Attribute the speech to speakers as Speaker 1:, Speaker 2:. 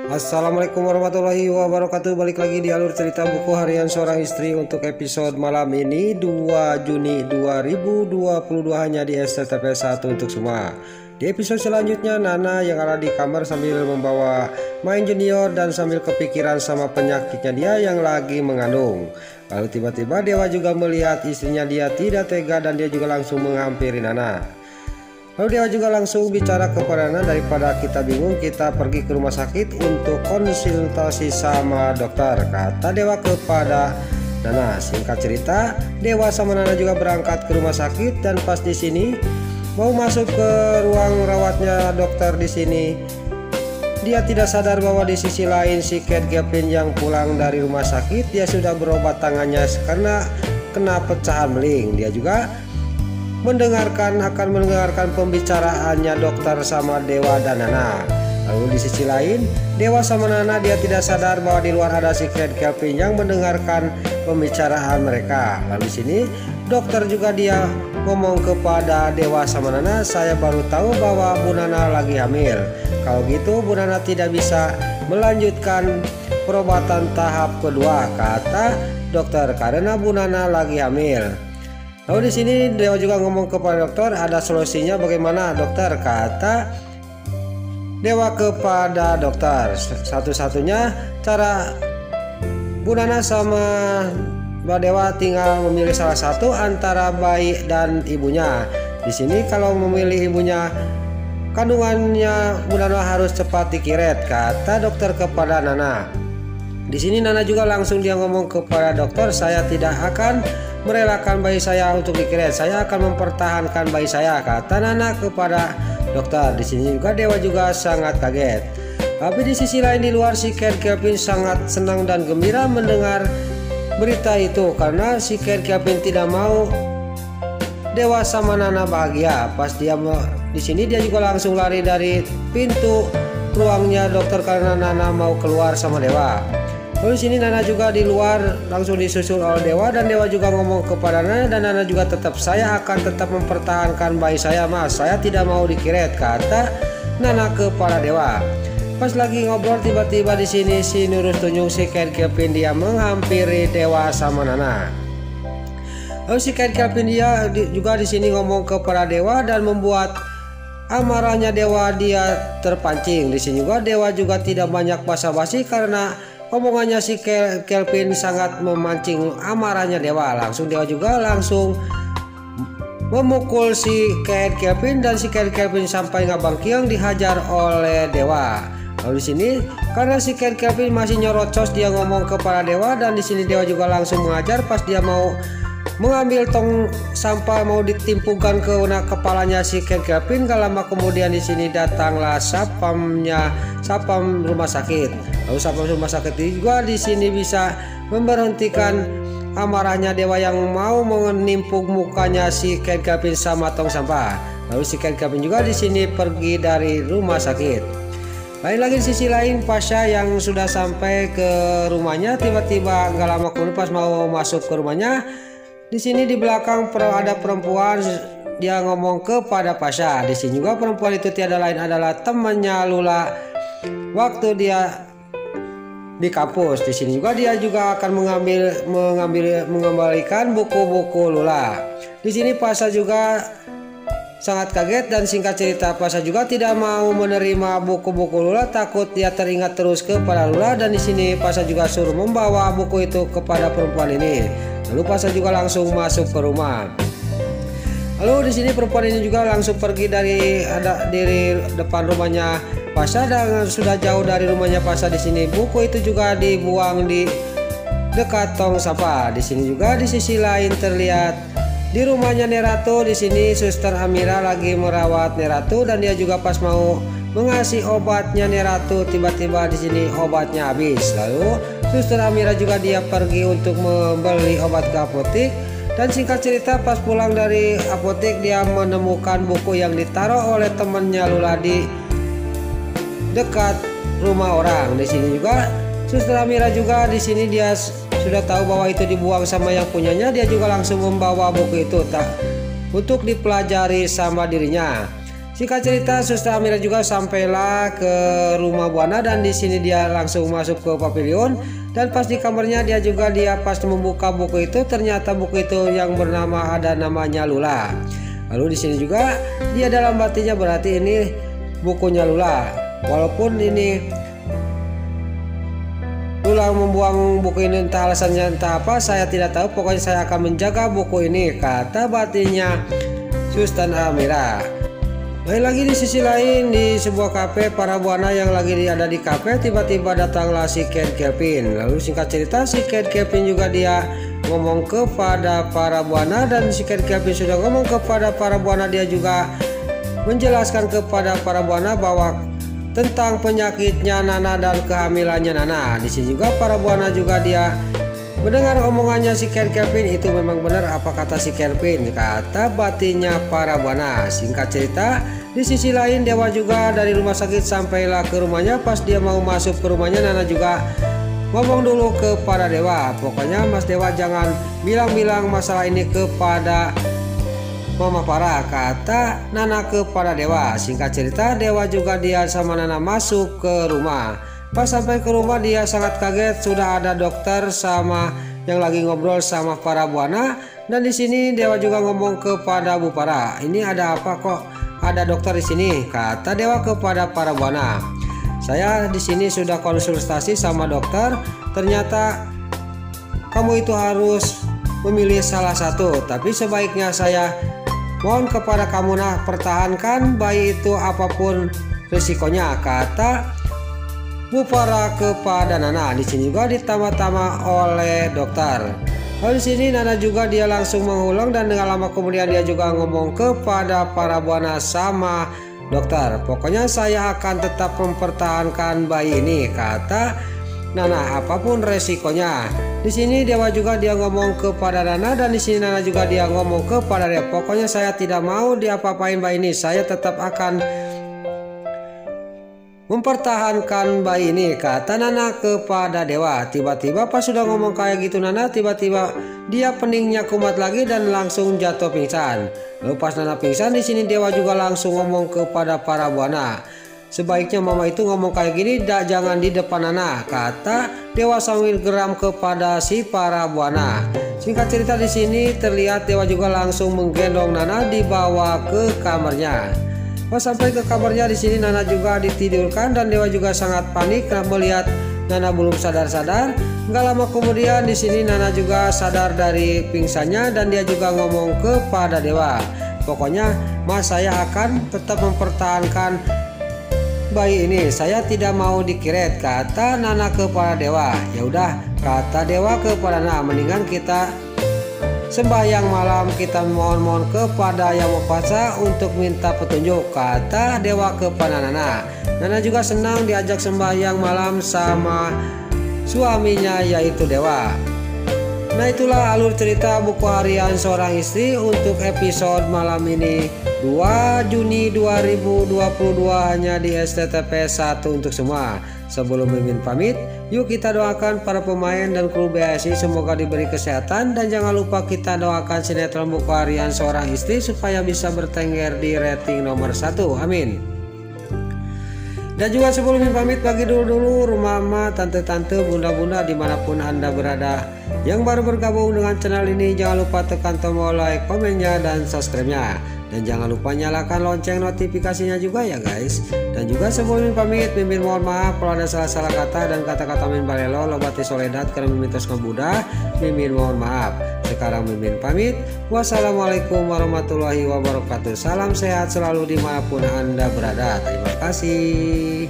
Speaker 1: Assalamualaikum warahmatullahi wabarakatuh. Balik lagi di alur cerita buku harian seorang istri untuk episode malam ini 2 Juni 2022 hanya di SCTV 1 untuk semua. Di episode selanjutnya Nana yang ada di kamar sambil membawa main junior dan sambil kepikiran sama penyakitnya dia yang lagi mengandung. Lalu tiba-tiba Dewa juga melihat istrinya dia tidak tega dan dia juga langsung menghampiri Nana. Lalu Dewa juga langsung bicara kepada Nana, daripada kita bingung kita pergi ke rumah sakit untuk konsultasi sama dokter, kata Dewa kepada Nana. Singkat cerita, Dewa sama Nana juga berangkat ke rumah sakit dan pas di sini mau masuk ke ruang rawatnya dokter di sini, dia tidak sadar bahwa di sisi lain si Kate Gavin yang pulang dari rumah sakit dia sudah berobat tangannya karena kena pecahan beling. Dia juga akan mendengarkan pembicaraannya dokter sama Dewa dan Nana. Lalu di sisi lain, Dewa sama Nana dia tidak sadar bahwa di luar ada si Kate Gavin yang mendengarkan pembicaraan mereka. Lalu di sini dokter juga dia ngomong kepada Dewa sama Nana, saya baru tahu bahwa Bu Nana lagi hamil. Kalau gitu Bu Nana tidak bisa melanjutkan perobatan tahap kedua, kata dokter, karena Bu Nana lagi hamil. Lalu di sini Dewa juga ngomong kepada dokter, ada solusinya bagaimana dokter, kata Dewa kepada dokter. Satu-satunya cara Bu Nana sama Mbak Dewa tinggal memilih salah satu antara bayi dan ibunya. Di sini kalau memilih ibunya, kandungannya Bu Nana harus cepat dikiret, kata dokter kepada Nana. Di sini Nana juga langsung dia ngomong kepada dokter, saya tidak akan merelakan bayi saya untuk dikiret, saya akan mempertahankan bayi saya, kata Nana kepada dokter. Di sini juga Dewa juga sangat kaget. Tapi di sisi lain di luar si Kate Gavin sangat senang dan gembira mendengar berita itu karena si Kate Gavin tidak mau Dewa sama Nana bahagia. Pas dia di sini dia juga langsung lari dari pintu ruangnya dokter karena Nana mau keluar sama Dewa. Lalu di sini Nana juga di luar langsung disusul oleh Dewa dan Dewa juga ngomong kepada Nana dan Nana juga tetap, saya akan tetap mempertahankan bayi saya mas, saya tidak mau dikiret, kata Nana kepada Dewa. Pas lagi ngobrol tiba-tiba di sini si Nurus Tunjung si Kate Gavin dia menghampiri Dewa sama Nana. Lalu si Kate Gavin dia juga di sini ngomong kepada Dewa dan membuat amarahnya Dewa dia terpancing. Di sini juga Dewa juga tidak banyak basa-basi karena omongannya si Gavin sangat memancing amarahnya Dewa. Dewa juga langsung memukul si Kate Gavin dan si Kate Gavin sampai ngabangkiang dihajar oleh Dewa. Lalu di sini karena si Kate Gavin masih nyerocos dia ngomong kepada Dewa dan di sini Dewa juga langsung mengajar. Pas dia mau mengambil tong sampah mau ditimpukan ke kepalanya si Kate Gavin, gak lama kemudian di sini datanglah sapam rumah sakit. Lalu sapam rumah sakit juga di sini bisa memberhentikan amarahnya Dewa yang mau menimpuk mukanya si Kate Gavin sama tong sampah. Lalu si Kate Gavin juga di sini pergi dari rumah sakit. Lain lagi di sisi lain Pasha yang sudah sampai ke rumahnya, tiba-tiba gak lama kemudian pas mau masuk ke rumahnya, di sini di belakang ada perempuan, dia ngomong kepada Pasha. Di sini juga perempuan itu tiada lain adalah temannya Lula waktu dia di kampus. Di sini juga dia juga akan mengembalikan buku-buku Lula. Di sini Pasha juga sangat kaget dan singkat cerita Pasha juga tidak mau menerima buku-buku Lula, takut dia teringat terus kepada Lula dan di sini Pasha juga suruh membawa buku itu kepada perempuan ini. Lalu Pasha juga langsung masuk ke rumah. Lalu di sini perempuan ini juga langsung pergi dari depan rumahnya Pasha dan sudah jauh dari rumahnya Pasha. Di sini buku itu juga dibuang di dekat tong sampah. Di sini juga di sisi lain terlihat di rumahnya Neratu. Di sini Suster Amira lagi merawat Neratu dan dia juga pas mau mengasih obatnya Neratu, tiba-tiba di sini obatnya habis. Lalu Suster Amira juga dia pergi untuk membeli obat ke apotek dan singkat cerita pas pulang dari apotek dia menemukan buku yang ditaruh oleh temannya Lula di dekat rumah orang. Di sini juga Suster Amira juga di sini dia sudah tahu bahwa itu dibuang sama yang punyanya, dia juga langsung membawa buku itu untuk dipelajari sama dirinya. Singkat cerita, Suster Amira juga sampailah ke rumah Buana dan di sini dia langsung masuk ke pavilion. Dan pas di kamarnya dia pas membuka buku itu, ternyata buku itu yang bernama ada namanya Lula. Lalu di sini juga dia dalam batinnya berarti ini bukunya Lula. Walaupun ini Lula membuang buku ini entah alasannya entah apa, saya tidak tahu. Pokoknya saya akan menjaga buku ini, kata batinnya Suster Amira. Lain lagi di sisi lain di sebuah kafe, para Buana yang lagi ada di kafe tiba-tiba datanglah si Ken Kevin. Lalu singkat cerita si Ken Kevin juga dia ngomong kepada para Buana, dan si Ken Kevin sudah ngomong kepada para Buana, dia juga menjelaskan kepada para Buana bahwa tentang penyakitnya Nana dan kehamilannya Nana. Di sini juga para Buana juga dia mendengar omongannya si Ken Kevin, itu memang benar apa kata si Kevin, kata batinnya para Buana. Singkat cerita, di sisi lain Dewa juga dari rumah sakit sampailah ke rumahnya. Pas dia mau masuk ke rumahnya, Nana juga ngomong dulu kepada Dewa, pokoknya Mas Dewa jangan bilang-bilang masalah ini kepada Mama Farah, kata Nana kepada Dewa. Singkat cerita, Dewa juga dia sama Nana masuk ke rumah. Pas sampai ke rumah dia sangat kaget, sudah ada dokter sama yang lagi ngobrol sama para Buana. Dan di sini Dewa juga ngomong kepada Bu Farah, ini ada apa kok ada dokter di sini, kata Dewa kepada para Buana. Saya di sini sudah konsultasi sama dokter, ternyata kamu itu harus memilih salah satu, tapi sebaiknya saya mohon kepada kamu pertahankan bayi itu apapun risikonya, kata Bu Farah kepada Nana. Di sini juga ditambah-tambah oleh dokter. Lalu di sini Nana juga dia langsung mengulang, dan dengan lama kemudian dia juga ngomong kepada para Buana sama dokter, pokoknya saya akan tetap mempertahankan bayi ini, kata Nana, apapun resikonya. Di sini Dewa juga dia ngomong kepada Nana, dan di sini Nana juga dia ngomong kepada dia, pokoknya saya tidak mau diapa-apain bayi ini, saya tetap akan mempertahankan bayi ini, kata Nana kepada Dewa. Tiba-tiba pas sudah ngomong kayak gitu Nana, tiba-tiba dia peningnya kumat lagi dan langsung jatuh pingsan. Lalu pas Nana pingsan, di sini Dewa juga langsung ngomong kepada para Buana, sebaiknya mama itu ngomong kayak gini jangan di depan Nana, kata Dewa sambil geram kepada si para Buana. Singkat cerita, di sini terlihat Dewa juga langsung menggendong Nana dibawa ke kamarnya. Pas sampai ke kamarnya, di sini Nana juga ditidurkan, dan Dewa juga sangat panik melihat Nana belum sadar-sadar. Nggak lama kemudian di sini Nana juga sadar dari pingsannya, dan dia juga ngomong kepada Dewa, pokoknya Mas saya akan tetap mempertahankan bayi ini, saya tidak mau dikiret, kata Nana kepada Dewa. Ya udah, kata Dewa kepada Nana, mendingan kita sembahyang malam, kita mohon-mohon kepada Yang Maha Kuasa untuk minta petunjuk, kata Dewa kepada Nana. Nana juga senang diajak sembahyang malam sama suaminya yaitu Dewa. Nah itulah alur cerita buku harian seorang istri untuk episode malam ini 2 Juni 2022 hanya di STTP 1 untuk semua. Sebelum Mimin pamit, yuk kita doakan para pemain dan kru BSI semoga diberi kesehatan, dan jangan lupa kita doakan sinetron buku harian seorang istri supaya bisa bertengger di rating nomor 1. Amin. Dan juga sebelum Mimin pamit, bagi dulu mama, tante-tante, bunda-bunda dimanapun Anda berada yang baru bergabung dengan channel ini, jangan lupa tekan tombol like, komennya, dan subscribe-nya. Dan jangan lupa nyalakan lonceng notifikasinya juga ya guys. Dan juga sebelum Mimin pamit, Mimin mohon maaf kalau ada salah-salah kata dan kata-kata Mimin balelo lobati soledat karena Mimin terus ngebudah. Mimin mohon maaf. Sekarang Mimin pamit. Wassalamualaikum warahmatullahi wabarakatuh. Salam sehat selalu dimanapun Anda berada. Terima kasih.